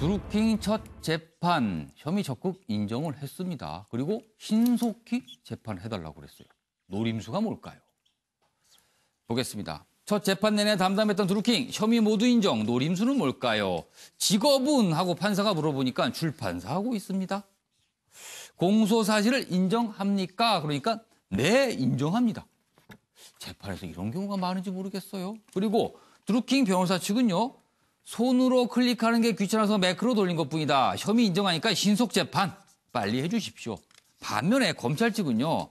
드루킹 첫 재판 혐의 적극 인정을 했습니다. 그리고 신속히 재판해달라고 그랬어요. 노림수가 뭘까요? 보겠습니다. 첫 재판 내내 담담했던 드루킹, 혐의 모두 인정, 노림수는 뭘까요? 직업은? 하고 판사가 물어보니까 출판사하고 있습니다. 공소 사실을 인정합니까? 그러니까 네, 인정합니다. 재판에서 이런 경우가 많은지 모르겠어요. 그리고 드루킹 변호사 측은요. 손으로 클릭하는 게 귀찮아서 매크로 돌린 것뿐이다. 혐의 인정하니까 신속 재판 빨리 해주십시오. 반면에 검찰 측은요.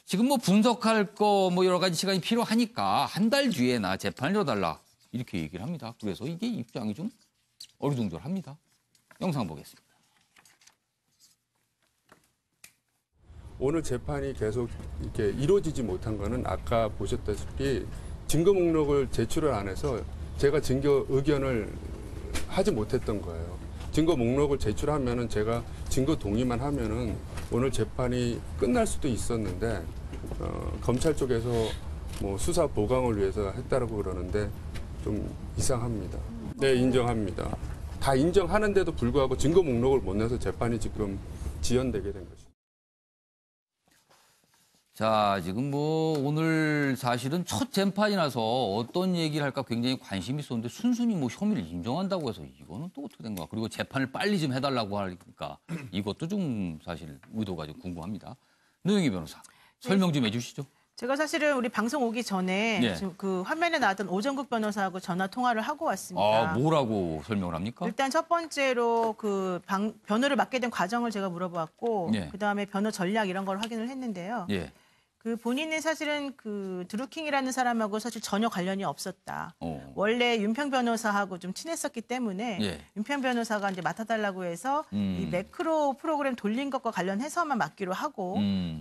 지금 뭐 분석할 거 뭐 여러 가지 시간이 필요하니까 한 달 뒤에나 재판을 열어달라 이렇게 얘기를 합니다. 그래서 이게 입장이 좀 어리둥절합니다. 영상 보겠습니다. 오늘 재판이 계속 이렇게 이루어지지 못한 거는 아까 보셨다시피 증거 목록을 제출을 안 해서 제가 증거 의견을 하지 못했던 거예요. 증거 목록을 제출하면은 제가 증거 동의만 하면은 오늘 재판이 끝날 수도 있었는데 검찰 쪽에서 뭐 수사 보강을 위해서 했다라고 그러는데 좀 이상합니다. 네, 인정합니다. 다 인정하는데도 불구하고 증거 목록을 못 내서 재판이 지금 지연되게 된 것이죠. 자, 지금 뭐 오늘 사실은 첫 재판이라서 어떤 얘기를 할까 굉장히 관심이 있었는데 순순히 뭐 혐의를 인정한다고 해서 이거는 또 어떻게 된 거야? 그리고 재판을 빨리 좀 해달라고 하니까 이것도 좀 사실 의도가 좀 궁금합니다. 노영희 변호사, 설명 좀 해주시죠. 제가 사실은 우리 방송 오기 전에 네. 지금 그 화면에 나왔던 오정국 변호사하고 전화 통화를 하고 왔습니다. 아, 뭐라고 설명을 합니까? 일단 첫 번째로 그 변호를 맡게 된 과정을 제가 물어보았고 네. 그다음에 변호 전략 이런 걸 확인을 했는데요. 예. 그 본인은 사실은 그 드루킹이라는 사람하고 사실 전혀 관련이 없었다. 원래 윤평 변호사하고 좀 친했었기 때문에 예. 윤평 변호사가 이제 맡아달라고 해서 이 매크로 프로그램 돌린 것과 관련해서만 맡기로 하고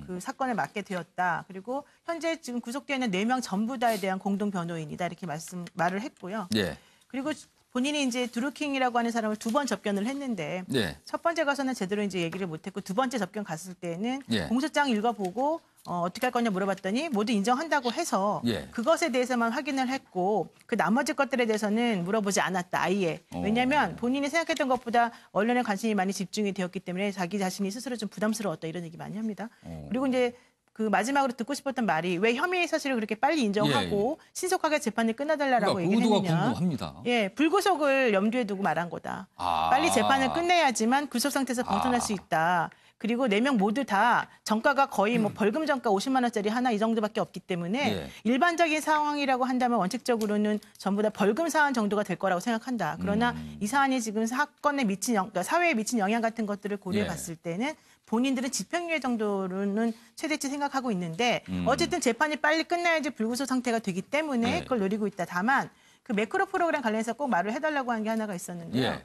그 사건을 맡게 되었다. 그리고 현재 지금 구속되어 있는 4명 전부 다에 대한 공동 변호인이다 이렇게 말을 했고요. 예. 그리고 본인이 이제 드루킹이라고 하는 사람을 2번 접견을 했는데 네. 첫 번째 가서는 제대로 이제 얘기를 못했고 두 번째 접견 갔을 때는 예. 공소장 읽어보고 어떻게 할 거냐 물어봤더니 모두 인정한다고 해서 예. 그것에 대해서만 확인을 했고 그 나머지 것들에 대해서는 물어보지 않았다 아예. 왜냐하면 본인이 생각했던 것보다 언론에 관심이 많이 집중이 되었기 때문에 자기 자신이 스스로 좀 부담스러웠다 이런 얘기 많이 합니다. 그리고 이제 그 마지막으로 듣고 싶었던 말이 왜 혐의 사실을 그렇게 빨리 인정하고 신속하게 재판이 끝나달라고 그러니까 얘기를 의도가 했느냐. 궁금합니다. 예, 불구속을 염두에 두고 말한 거다. 아. 빨리 재판을 끝내야지만 구속 상태에서 벗어날 수 있다. 그리고 4명 모두 다 정가가 거의 뭐 벌금 정가 50만 원짜리 하나 이 정도밖에 없기 때문에 예. 일반적인 상황이라고 한다면 원칙적으로는 전부 다 벌금 사안 정도가 될 거라고 생각한다. 그러나 이 사안이 지금 사건에 미친 그러니까 사회에 미친 영향 같은 것들을 고려해 봤을 때는 본인들은 집행유예 정도로는 최대치 생각하고 있는데 어쨌든 재판이 빨리 끝나야지 불구속 상태가 되기 때문에 그걸 노리고 있다. 다만 그 매크로 프로그램 관련해서 꼭 말을 해달라고 하는 게 하나가 있었는데요. 예.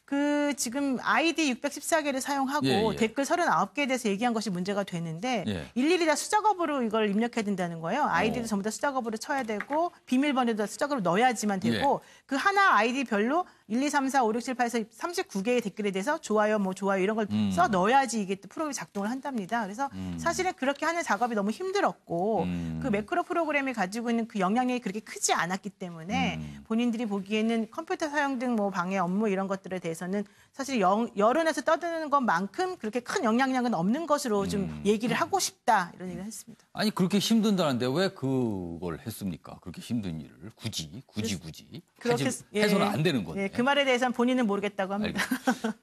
그 지금 아이디 614개를 사용하고 예. 댓글 39개에 대해서 얘기한 것이 문제가 되는데 예. 일일이 다 수작업으로 이걸 입력해야 된다는 거예요. 아이디도 전부 다 수작업으로 쳐야 되고 비밀번호도 수작업으로 넣어야지만 되고 그 하나 아이디별로 1, 2, 3, 4, 5, 6, 7, 8, 4, 39개의 댓글에 대해서 좋아요, 뭐 좋아요 이런 걸 써 넣어야지 이게 또 프로그램이 작동을 한답니다. 그래서 사실은 그렇게 하는 작업이 너무 힘들었고 그 매크로 프로그램이 가지고 있는 그 영향력이 그렇게 크지 않았기 때문에 본인들이 보기에는 컴퓨터 사용 등 뭐 방해 업무 이런 것들에 대해서는 사실 여론에서 떠드는 것만큼 그렇게 큰 영향력은 없는 것으로 좀 얘기를 하고 싶다 이런 얘기를 했습니다. 아니 그렇게 힘든다는데 왜 그걸 했습니까? 그렇게 힘든 일을 굳이 그렇게 해서는 안 되는 건데. 예, 그 말에 대해서는 본인은 모르겠다고 합니다.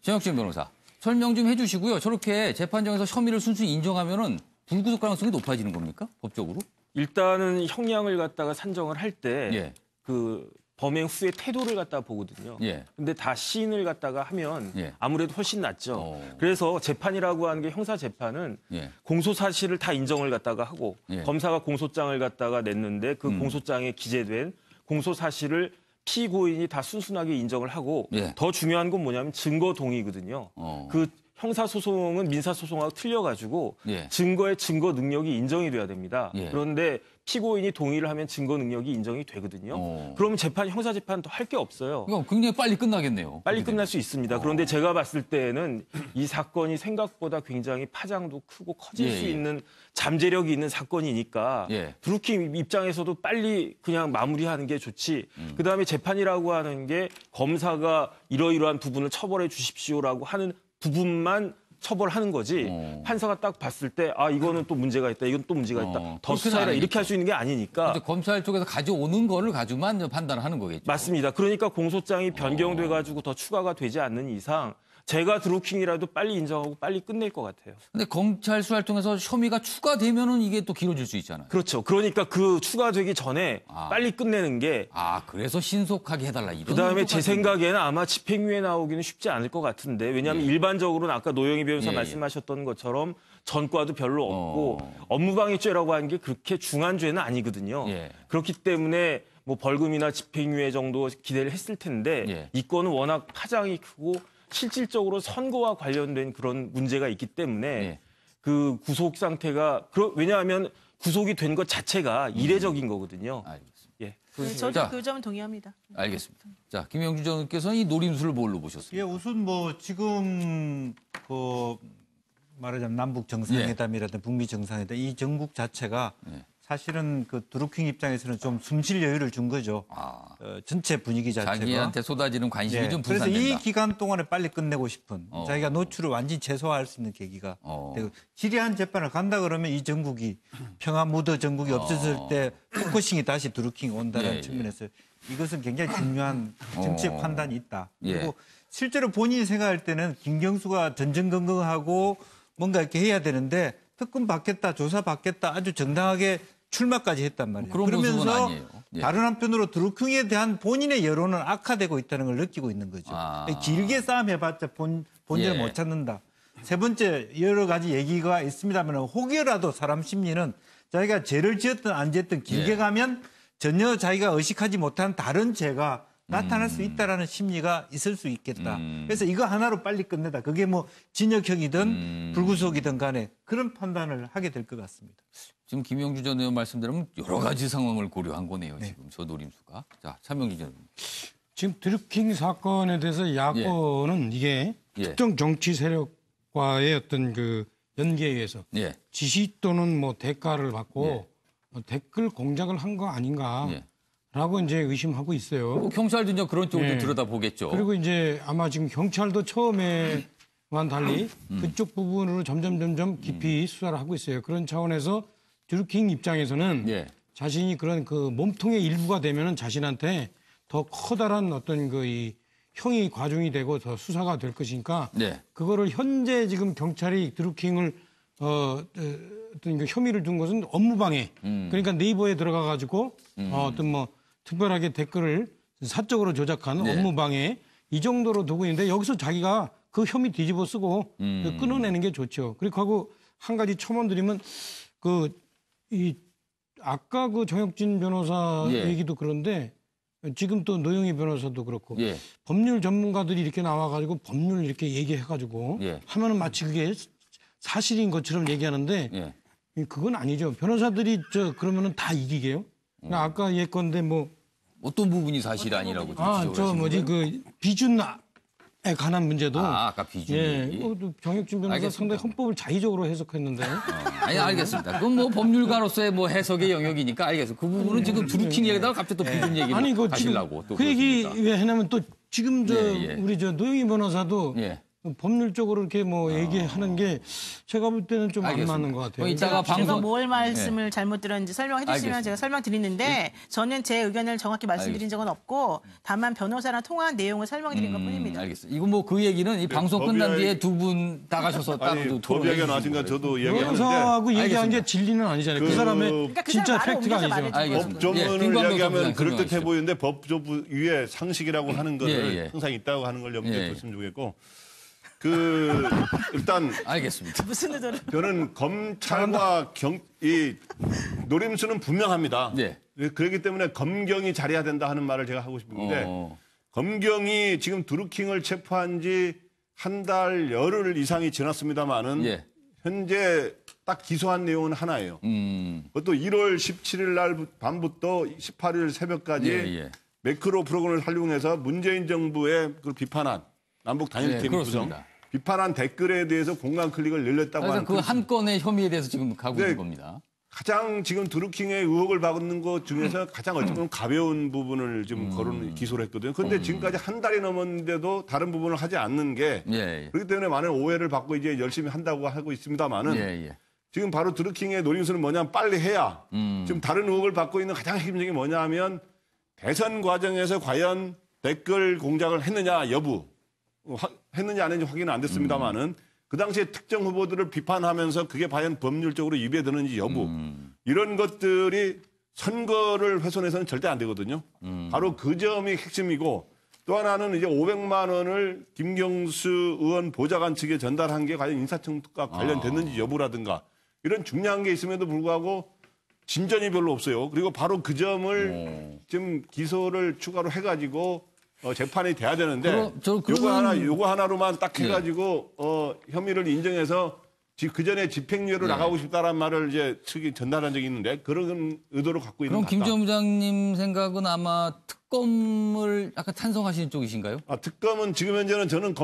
정혁진 변호사 설명 좀 해주시고요. 저렇게 재판정에서 혐의를 순순히 인정하면은 불구속 가능성이 높아지는 겁니까? 법적으로? 일단은 형량을 갖다가 산정을 할 때 예. 그 범행 후의 태도를 갖다 보거든요. 예. 근데 다 시인을 갖다가 하면 예. 아무래도 훨씬 낫죠. 그래서 재판이라고 하는 게 형사 재판은 예. 공소 사실을 다 인정을 갖다가 하고 예. 검사가 공소장을 갖다가 냈는데 그 공소장에 기재된 공소 사실을 피고인이 다 순순하게 인정을 하고 예. 더 중요한 건 뭐냐면 증거 동의거든요. 그 형사소송은 민사소송하고 틀려가지고 예. 증거의 증거 능력이 인정이 돼야 됩니다. 예. 그런데 피고인이 동의를 하면 증거 능력이 인정이 되거든요. 그러면 형사재판 더 할 게 없어요. 그러니까 굉장히 빨리 끝나겠네요. 빨리 끝날 수 있습니다. 그런데 제가 봤을 때는 이 사건이 생각보다 굉장히 파장도 크고 커질 예, 수 예. 있는 잠재력이 있는 사건이니까 예. 드루킹 입장에서도 빨리 그냥 마무리하는 게 좋지. 그다음에 재판이라고 하는 게 검사가 이러이러한 부분을 처벌해 주십시오라고 하는 부분만 처벌하는 거지. 판사가 딱 봤을 때 이거는 또 문제가 있다. 이건 또 문제가 있다. 더 그렇게는 수사해라. 아니겠죠. 이렇게 할 수 있는 게 아니니까. 이제 검찰 쪽에서 가져오는 거를 가지고만 판단하는 거겠죠. 맞습니다. 그러니까 공소장이 변경돼가지고 더 추가가 되지 않는 이상 제가 드루킹이라도 빨리 인정하고 빨리 끝낼 것 같아요. 근데 검찰 수사를 통해서 혐의가 추가되면은 이게 또 길어질 수 있잖아요. 그렇죠. 그러니까 그 추가되기 전에 빨리 끝내는 게 그래서 신속하게 해달라. 이런 그다음에 제 의도가 생각에는 아마 집행유예 나오기는 쉽지 않을 것 같은데 왜냐하면 일반적으로는 아까 노영희 변호사 예, 예. 말씀하셨던 것처럼 전과도 별로 없고 업무방해죄라고 하는 게 그렇게 중한 죄는 아니거든요. 예. 그렇기 때문에 뭐 벌금이나 집행유예 정도 기대를 했을 텐데 예. 이 건은 워낙 파장이 크고 실질적으로 선거와 관련된 그런 문제가 있기 때문에 예. 그 구속 상태가 왜냐하면 구속이 된 것 자체가 이례적인 거거든요. 알겠습니다. 예. 네, 저도 자. 그 점은 동의합니다. 알겠습니다. 자, 김영주 전께서는 이 노림수를 뭘로 보셨습니까? 예, 우선 뭐 지금 그 말하자면 남북 정상회담이라든 북미 정상회담 이 정국 자체가 사실은 그 드루킹 입장에서는 좀 숨쉴 여유를 준 거죠. 전체 분위기 자체가. 자기한테 쏟아지는 관심이 예, 좀 그래서 분산된다. 이 기간 동안에 빨리 끝내고 싶은 자기가 노출을 완전히 최소화할 수 있는 계기가 되고 지리한 재판을 간다 그러면 이 정국이 평화 무드 정국이 없어질 때 포커싱이 다시 드루킹 온다는 예, 예. 측면에서 이것은 굉장히 중요한 정치적 판단이 있다. 예. 그리고 실제로 본인이 생각할 때는 김경수가 전전긍긍하고 뭔가 이렇게 해야 되는데 특검 받겠다, 조사 받겠다 아주 정당하게 출마까지 했단 말이에요. 그런 모습은 그러면서 아니에요. 예. 다른 한편으로 드루킹에 대한 본인의 여론은 악화되고 있다는 걸 느끼고 있는 거죠. 길게 싸움해봤자 본질을 예. 못 찾는다. 세 번째 여러 가지 얘기가 있습니다만 혹여라도 사람 심리는 자기가 죄를 지었든 안 지었든 길게 예. 가면 전혀 자기가 의식하지 못한 다른 죄가 나타날 수 있다라는 심리가 있을 수 있겠다. 그래서 이거 하나로 빨리 끝내다. 그게 뭐 진역형이든 불구속이든 간에 그런 판단을 하게 될 것 같습니다. 지금 김영주 전 의원 말씀대로 여러 가지 상황을 고려한 거네요. 지금 저 노림수가. 자, 차명기 전 의원. 지금 드루킹 사건에 대해서 야권은 이게 예. 특정 정치 세력과의 어떤 그 연계에 의해서 예. 지시 또는 뭐 대가를 받고 댓글 공작을 한 거 아닌가라고 이제 의심하고 있어요. 뭐 경찰도 이제 그런 쪽으로 예. 들여다보겠죠. 그리고 이제 아마 지금 경찰도 처음에와는 달리 그쪽 부분으로 점점 깊이 수사를 하고 있어요. 그런 차원에서 드루킹 입장에서는 예. 자신이 그런 그 몸통의 일부가 되면은 자신한테 더 커다란 어떤 그 이 형이 과중이 되고 더 수사가 될 것이니까 네. 그거를 현재 지금 경찰이 드루킹을 어떤 그 혐의를 둔 것은 업무방해. 그러니까 네이버에 들어가 가지고 어떤 뭐 특별하게 댓글을 사적으로 조작한 네. 업무방해 이 정도로 두고 있는데 여기서 자기가 그 혐의 뒤집어 쓰고 끊어내는 게 좋죠. 그리고 하고 한 가지 첨언드리면 아까 그 정혁진 변호사 예. 얘기도 그런데 지금 또 노영희 변호사도 그렇고 예. 법률 전문가들이 이렇게 나와가지고 법률 이렇게 얘기해가지고 예. 하면은 마치 그게 사실인 것처럼 얘기하는데 예. 그건 아니죠. 변호사들이 그러면은 다 이기게요. 그러니까 아까 예컨대 뭐 어떤 부분이 사실 아니라고 지금 지적을 저 하시는 뭐지 거예요? 그 비준에 관한 문제도 아까 비준 예, 얘기. 또 정혁진 변호사 알겠습니다. 상당히 헌법을 자의적으로 해석했는데 아니 알겠습니다. 그건 뭐 법률가로서의 뭐 해석의 영역이니까 알겠어요. 그 부분은 지금 드루킹 얘기다가 갑자기 또 비준 얘기를 아니 그 하시려고 지금 또 그 얘기 그러십니까? 왜 해냐면 또 지금 예, 예. 우리 노영희 변호사도 예. 법률적으로 이렇게 뭐 얘기하는 게 제가 볼 때는 좀 안 알겠습니다. 맞는 것 같아요. 이따가 제가 방송 뭘 말씀을 잘못 들었는지 설명해 주시면 알겠습니다. 제가 설명드리는데 저는 제 의견을 정확히 말씀드린 적은 없고 다만 변호사랑 통화한 내용을 설명드린 것뿐입니다. 알겠습니다. 이거 뭐 그 얘기는 이 방송 끝난 법이야- 뒤에 두 분 나가셔서 따로 아니, 토론해 법 얘기가 주시는 나왔으니까 거예요. 저도 얘기하는데 변호사하고 얘기한 알겠습니다. 게 진리는 아니잖아요. 그 그- 사람의 그러니까 그 진짜 사람 말을 팩트가 옮겨서 아니죠. 말해준 알겠습니다. 법조문을 김광도 이야기하면 소장님 그럴 듯해 설명하시죠. 보이는데 법조부 위에 상식이라고 하는 것을 예, 예. 항상 있다고 하는 걸 염두에 예. 뒀으면 좋겠고 일단 알겠습니다. 무슨 의도로? 저는 검찰과 이 노림수는 분명합니다. 네. 그렇기 때문에 검경이 잘해야 된다 하는 말을 제가 하고 싶은데 검경이 지금 드루킹을 체포한 지 한 달 열흘 이상이 지났습니다만은 예. 현재 딱 기소한 내용은 하나예요. 그것도 1월 17일 날 밤부터 18일 새벽까지 예. 매크로 프로그램을 활용해서 문재인 정부의 그 비판한 남북 단일팀 구성, 그렇습니다. 비판한 댓글에 대해서 공간 클릭을 늘렸다고 그래서 하는 그 한 건의 혐의에 대해서 지금 가고 네. 있는 겁니다. 가장 지금 드루킹의 의혹을 받는 것 중에서 가장 어찌 보면 가벼운 부분을 지금 기소를 했거든요. 그런데 지금까지 한 달이 넘었는데도 다른 부분을 하지 않는 게 예. 그렇기 때문에 많은 오해를 받고 이제 열심히 한다고 하고 있습니다만은 예. 지금 바로 드루킹의 노림수는 뭐냐면 빨리 해야 지금 다른 의혹을 받고 있는 가장 핵심적인 게 뭐냐 하면 대선 과정에서 과연 댓글 공작을 했느냐 여부 했느냐 안 했는지 확인은 안 됐습니다만은 그 당시에 특정 후보들을 비판하면서 그게 과연 법률적으로 위배되는지 여부 이런 것들이 선거를 훼손해서는 절대 안 되거든요. 바로 그 점이 핵심이고 또 하나는 이제 500만 원을 김경수 의원 보좌관 측에 전달한 게 과연 인사청과 관련됐는지 여부라든가 이런 중요한 게 있음에도 불구하고 진전이 별로 없어요. 그리고 바로 그 점을 지금 기소를 추가로 해가지고 재판이 돼야 되는데 요거 하나로만 딱 해가지고 혐의를 인정해서 그 전에 집행유예로 나가고 싶다라는 말을 이제 측이 전달한 적이 있는데 그런 의도를 갖고 있는 것 그럼 같다. 김 부장님 생각은 아마 특검을 약간 찬성하시는 쪽이신가요? 특검은 지금 현재는 저는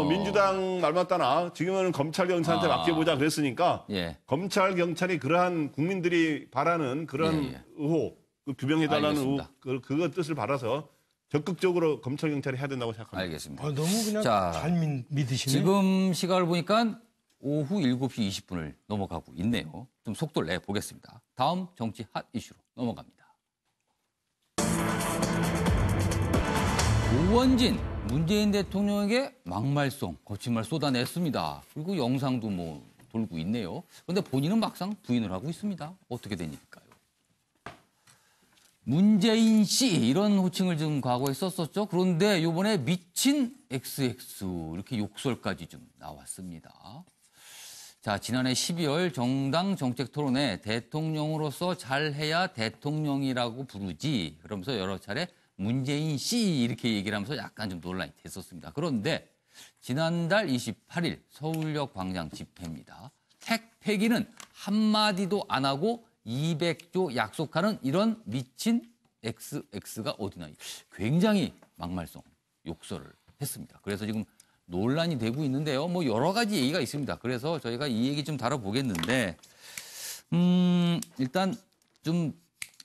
민주당 말 맞다나 지금은 검찰 경찰한테 맡겨보자 그랬으니까 검찰 경찰이 그러한 국민들이 바라는 그런 의혹 규명해달라는 의혹 그것 뜻을 받아서 적극적으로 검찰 경찰이 해야 된다고 생각합니다. 알겠습니다. 너무 그냥 잘 믿으시네. 지금 시각을 보니까 오후 7시 20분을 넘어가고 있네요. 좀 속도를 내보겠습니다. 다음 정치 핫 이슈로 넘어갑니다. 오원진 문재인 대통령에게 막말송, 거친 말 쏟아냈습니다. 그리고 영상도 돌고 있네요. 그런데 본인은 막상 부인을 하고 있습니다. 어떻게 된 일일까요? 문재인 씨 이런 호칭을 좀 과거에 썼었죠. 그런데 이번에 미친 XX 이렇게 욕설까지 좀 나왔습니다. 자, 지난해 12월 정당 정책 토론회 대통령으로서 잘해야 대통령이라고 부르지 그러면서 여러 차례 문재인 씨 이렇게 얘기를 하면서 약간 좀 논란이 됐었습니다. 그런데 지난달 28일 서울역 광장 집회입니다. 핵 폐기는 한마디도 안 하고 200조 약속하는 이런 미친 XX가 어디나 굉장히 막말성 욕설을 했습니다. 그래서 지금 논란이 되고 있는데요. 여러 가지 얘기가 있습니다. 그래서 저희가 이 얘기 좀 다뤄보겠는데 일단 좀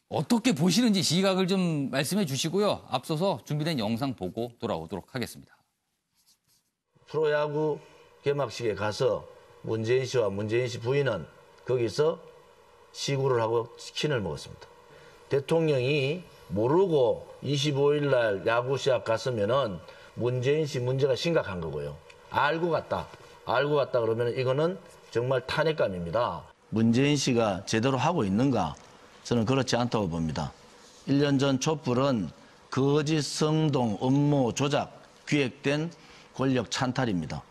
어떻게 보시는지 시각을 좀 말씀해 주시고요. 앞서서 준비된 영상 보고 돌아오도록 하겠습니다. 프로야구 개막식에 가서 문재인 씨와 문재인 씨 부인은 거기서 시구를 하고 치킨을 먹었습니다. 대통령이 모르고 25일 날 야구 시합 갔으면은 문재인 씨 문제가 심각한 거고요. 알고 갔다 그러면 이거는 정말 탄핵감입니다. 문재인 씨가 제대로 하고 있는가? 저는 그렇지 않다고 봅니다. 1년 전 촛불은 거짓 성동 음모 조작 기획된 권력 찬탈입니다.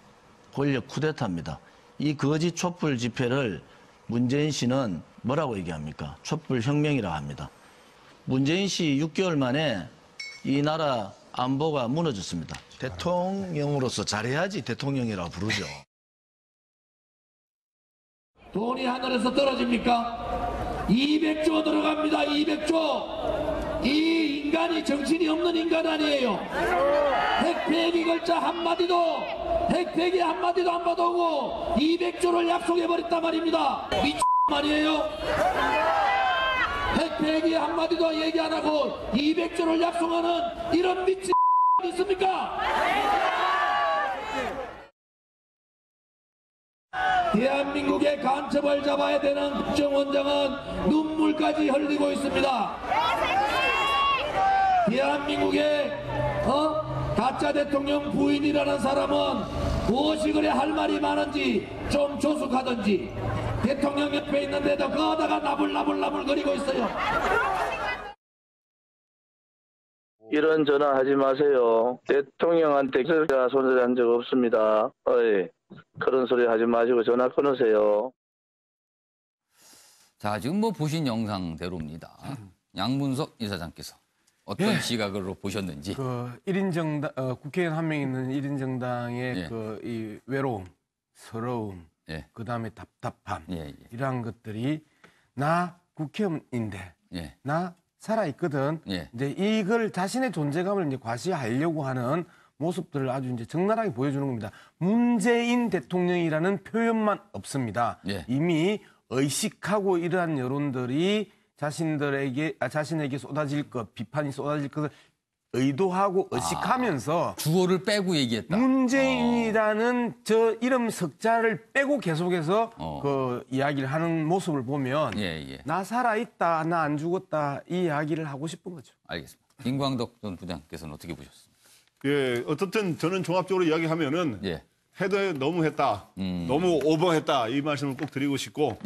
권력 쿠데타입니다. 이 거짓 촛불 집회를 문재인 씨는 뭐라고 얘기합니까? 촛불 혁명이라고 합니다. 문재인 씨 6개월 만에 이 나라 안보가 무너졌습니다. 대통령으로서 잘해야지 대통령이라고 부르죠. 돈이 하늘에서 떨어집니까? 200조 들어갑니다. 200조. 이 인간이 정신이 없는 인간 아니에요. 핵폐기 글자 한마디도 핵폐기 한마디도 안 받아오고 200조를 약속해버렸단 말입니다. 미친 말이에요. 핵폐기 한마디도 얘기 안 하고 200조를 약속하는 이런 미친 있습니까? 대한민국의 간첩을 잡아야 되는 국정원장은 눈물까지 흘리고 있습니다. 대한민국의 가짜 대통령 부인이라는 사람은 무엇이 그래 할 말이 많은지 좀 조숙하든지 대통령 옆에 있는데도 거다가 나불나불 거리고 있어요. 이런 전화 하지 마세요. 대통령한테 제가 손절한 적 없습니다. 그런 소리 하지 마시고 전화 끊으세요. 자, 지금 보신 영상대로입니다. 양문석 이사장께서 어떤 시각으로 보셨는지. 그 1인 정당 국회의원 한 명 있는 1인 정당의 그 이 외로움, 서러움, 그다음에 답답함 이러한 것들이 나 국회의원인데 나 살아 있거든. 이제 이걸 자신의 존재감을 이제 과시하려고 하는 모습들을 아주 이제 적나라하게 보여주는 겁니다. 문재인 대통령이라는 표현만 없습니다. 이미 의식하고 이러한 여론들이 자신에게 쏟아질 것, 비판이 쏟아질 것을 의도하고 의식하면서 주어를 빼고 얘기했다. 문재인이라는 저 이름 석자를 빼고 계속해서 그 이야기를 하는 모습을 보면 나 살아있다, 나 안 죽었다 이 이야기를 하고 싶은 거죠. 알겠습니다. 김광덕 전 부장께서는 어떻게 보셨습니까? 예, 어떻든 저는 종합적으로 이야기하면은 해도 너무 했다, 너무 오버했다 이 말씀을 꼭 드리고 싶고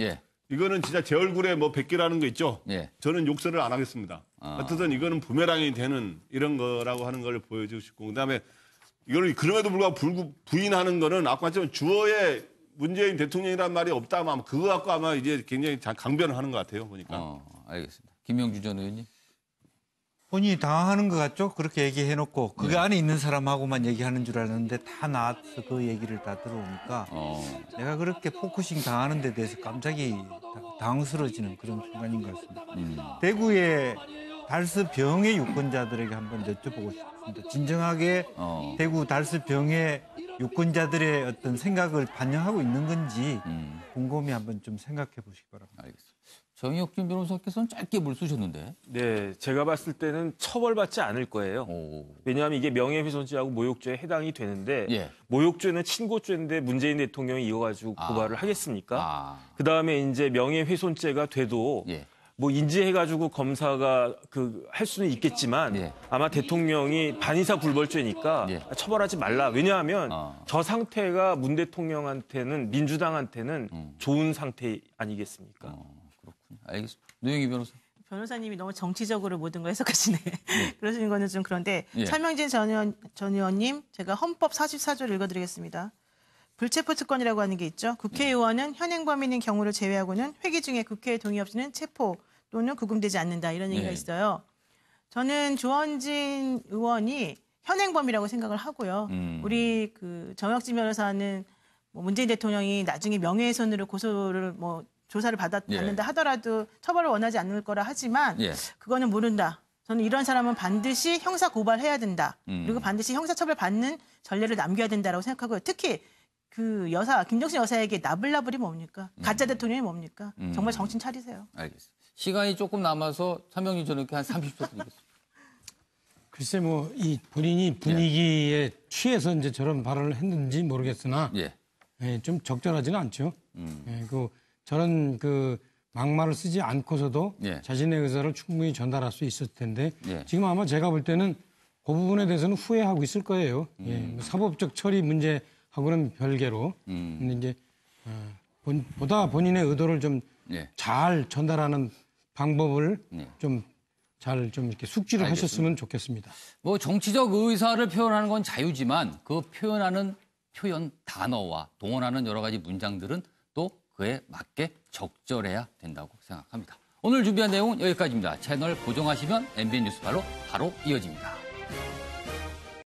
이거는 진짜 제 얼굴에 뭐 100개라는 거 있죠. 저는 욕설을 안 하겠습니다. 어쨌든 이거는 부메랑이 되는 이런 거라고 하는 걸 보여주고 싶고 그다음에 이거를 그럼에도 불구하고 부인하는 거는 아까 말했지만 주어에 문재인 대통령이란 말이 없다 아마 그거 갖고 아마 이제 굉장히 강변을 하는 것 같아요 보니까. 알겠습니다. 김명주 전 의원님. 본인이 당황하는 것 같죠? 그렇게 얘기해놓고 그 안에 있는 사람하고만 얘기하는 줄 알았는데 다 나와서 그 얘기를 다 들어오니까 내가 그렇게 포커싱 당하는 데 대해서 갑자기 당황스러워지는 그런 순간인 것 같습니다. 대구의 달스 병의 유권자들에게 한번 여쭤보고 싶습니다. 진정하게 대구 달스 병의 유권자들의 어떤 생각을 반영하고 있는 건지 곰곰이 한번 좀 생각해 보시기 바랍니다. 알겠습니다. 정의혁진 변호사께서는 짧게 물 쓰셨는데. 네, 제가 봤을 때는 처벌받지 않을 거예요. 왜냐하면 이게 명예훼손죄하고 모욕죄에 해당이 되는데 모욕죄는 친고죄인데 문재인 대통령이 이어가지고 고발을 하겠습니까? 그다음에 이제 명예훼손죄가 돼도 뭐 인지해가지고 검사가 할 수는 있겠지만 아마 대통령이 반의사 불벌죄니까 처벌하지 말라. 왜냐하면 저 상태가 문 대통령한테는 민주당한테는 좋은 상태 아니겠습니까? 그렇군요. 알겠습니다. 노영희 변호사. 변호사님이 너무 정치적으로 모든 걸 해석하시네. 그러시는 거는 좀 그런데 차명진 전 의원님 제가 헌법 44조를 읽어드리겠습니다. 불체포특권이라고 하는 게 있죠. 국회의원은 현행범인인 경우를 제외하고는 회기 중에 국회의 동의 없이는 체포 또는 구금되지 않는다. 이런 얘기가 있어요. 저는 조원진 의원이 현행범이라고 생각을 하고요. 우리 그 정혁진 변호사는 뭐 문재인 대통령이 나중에 명예훼손으로 고소를 뭐 조사를 받는다 하더라도 처벌을 원하지 않을 거라 하지만 그거는 모른다. 저는 이런 사람은 반드시 형사 고발해야 된다. 그리고 반드시 형사처벌 받는 전례를 남겨야 된다라고 생각하고요. 특히 그 여사 김정신 여사에게 나불나불이 뭡니까? 가짜 대통령이 뭡니까? 정말 정신 차리세요. 알겠습니다. 시간이 조금 남아서 차명진 전 의원께 한 30초 드리겠습니다. 글쎄 뭐 이 본인이 분위기에 취해서 이제 저런 발언을 했는지 모르겠으나 좀 적절하지는 않죠. 그 저런 그 막말을 쓰지 않고서도 자신의 의사를 충분히 전달할 수 있었을 텐데 지금 아마 제가 볼 때는 그 부분에 대해서는 후회하고 있을 거예요. 뭐 사법적 처리 문제하고는 별개로 근데 이제 보다 본인의 의도를 좀 잘 전달하는 방법을 좀 잘 좀 이렇게 숙지를 하셨으면 좋겠습니다. 뭐 정치적 의사를 표현하는 건 자유지만 그 표현하는 표현 단어와 동원하는 여러 가지 문장들은 또 그에 맞게 적절해야 된다고 생각합니다. 오늘 준비한 내용은 여기까지입니다. 채널 고정하시면 MBN 뉴스 바로 이어집니다.